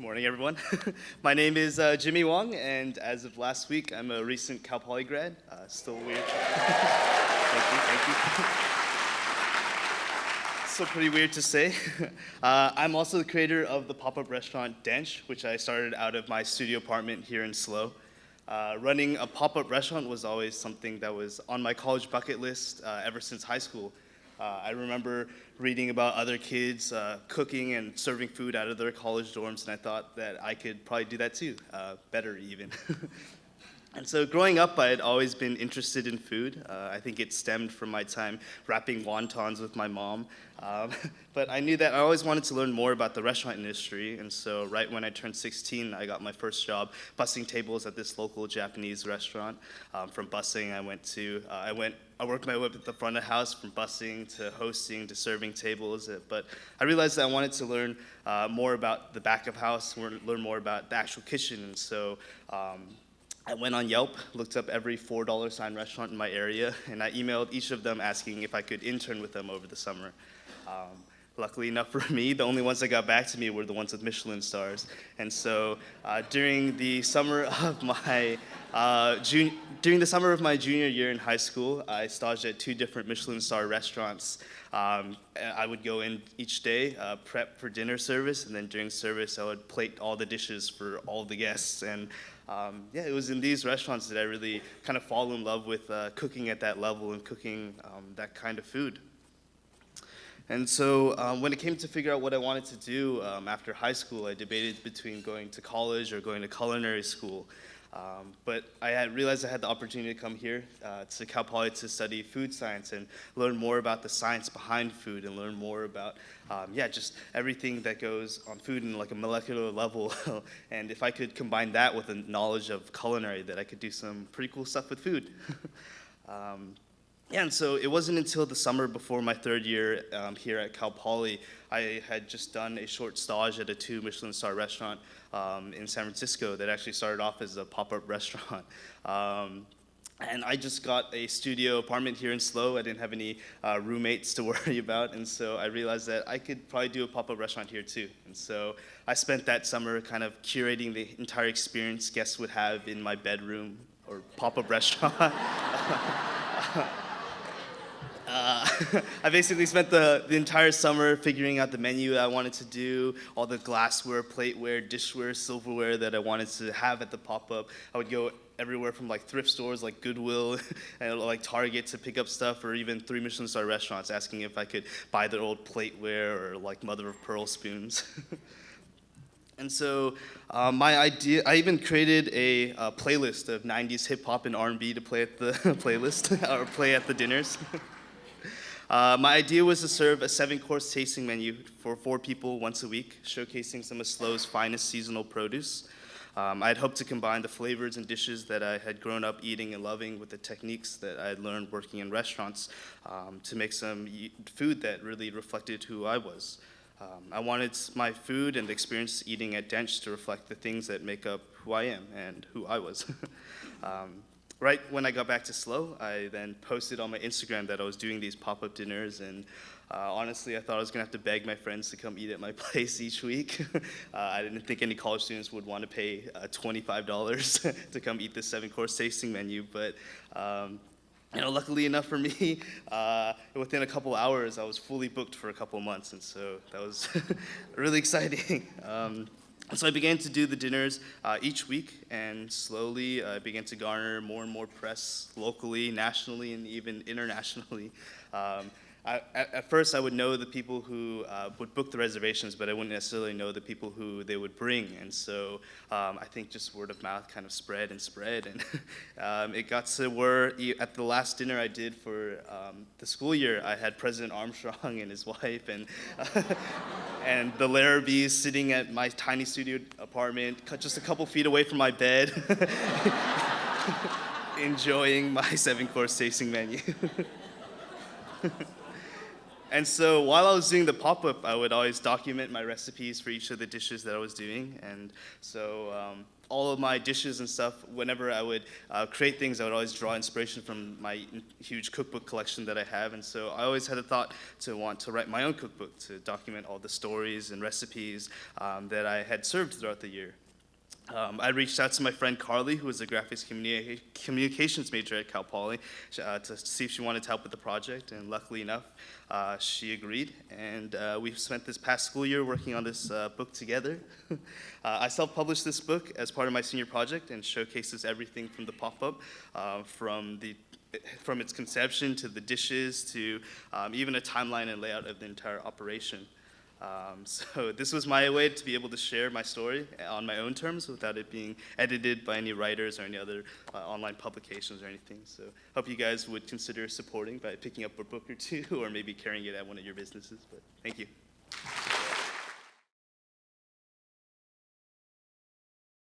Morning, everyone. My name is Jimmy Wong, and as of last week, I'm a recent Cal Poly grad. Still weird. Thank you. Still pretty weird to say. I'm also the creator of the pop-up restaurant Dench, which I started out of my studio apartment here in SLO. Running a pop-up restaurant was always something that was on my college bucket list ever since high school. I remember reading about other kids cooking and serving food out of their college dorms, and I thought that I could probably do that too, better even. And so growing up, I had always been interested in food. I think it stemmed from my time wrapping wontons with my mom. But I knew that I always wanted to learn more about the restaurant industry, and so right when I turned 16, I got my first job bussing tables at this local Japanese restaurant. From bussing, I worked my way up at the front of the house, from bussing to hosting to serving tables. But I realized that I wanted to learn more about the back of house, learn more about the actual kitchen, and so I went on Yelp, looked up every $4 sign restaurant in my area, and I emailed each of them asking if I could intern with them over the summer. Luckily enough for me, the only ones that got back to me were the ones with Michelin stars. And so during the summer of my junior year in high school, I staged at 2 different Michelin star restaurants. I would go in each day, prep for dinner service, and then during service, I would plate all the dishes for all the guests. And it was in these restaurants that I really kind of fall in love with cooking at that level and cooking that kind of food. And so when it came to figure out what I wanted to do after high school, I debated between going to college or going to culinary school. But I had realized I had the opportunity to come here to Cal Poly to study food science and learn more about the science behind food and learn more about just everything that goes on food in like a molecular level. And if I could combine that with a knowledge of culinary, that I could do some pretty cool stuff with food. And so it wasn't until the summer before my 3rd year here at Cal Poly, I had just done a short stage at a 2 Michelin star restaurant in San Francisco that actually started off as a pop-up restaurant. And I just got a studio apartment here in SLO. I didn't have any roommates to worry about, and so I realized that I could probably do a pop-up restaurant here too. And so I spent that summer kind of curating the entire experience guests would have in my bedroom or pop-up restaurant. I basically spent the entire summer figuring out the menu I wanted to do, all the glassware, plateware, dishware, silverware that I wanted to have at the pop-up. I would go everywhere from like thrift stores like Goodwill and like Target to pick up stuff, or even 3 Michelin star restaurants asking if I could buy their old plateware or like mother of pearl spoons. And so my idea, I even created a playlist of 90s hip hop and R&B to play at the playlist or play at the dinners. My idea was to serve a 7-course tasting menu for 4 people once a week, showcasing some of SLO's finest seasonal produce. I had hoped to combine the flavors and dishes that I had grown up eating and loving with the techniques that I had learned working in restaurants to make some food that really reflected who I was. I wanted my food and the experience eating at Dench to reflect the things that make up who I am and who I was. Right when I got back to SLO, I then posted on my Instagram that I was doing these pop-up dinners, and honestly, I thought I was gonna have to beg my friends to come eat at my place each week. I didn't think any college students would want to pay $25 to come eat this 7-course tasting menu, but luckily enough for me, within a couple hours, I was fully booked for a couple months, and so that was really exciting. So I began to do the dinners each week, and slowly I began to garner more and more press locally, nationally, and even internationally. At first, I would know the people who would book the reservations, but I wouldn't necessarily know the people who they would bring. And so I think just word of mouth kind of spread. And it got to where at the last dinner I did for the school year, I had President Armstrong and his wife and the Larrabees sitting at my tiny studio apartment, just a couple feet away from my bed, enjoying my 7-course tasting menu. And so while I was doing the pop-up, I would always document my recipes for each of the dishes that I was doing. And so all of my dishes and stuff, whenever I would create things, I would always draw inspiration from my huge cookbook collection that I have. And so I always had a thought to want to write my own cookbook to document all the stories and recipes that I had served throughout the year. I reached out to my friend Carly, who was a graphics communications major at Cal Poly, to see if she wanted to help with the project, and luckily enough, she agreed, and we've spent this past school year working on this book together. I self-published this book as part of my senior project and showcases everything from the pop-up, from its conception to the dishes to even a timeline and layout of the entire operation. So this was my way to be able to share my story on my own terms without it being edited by any writers or any other online publications or anything. So hope you guys would consider supporting by picking up a book or two or maybe carrying it at one of your businesses. But thank you.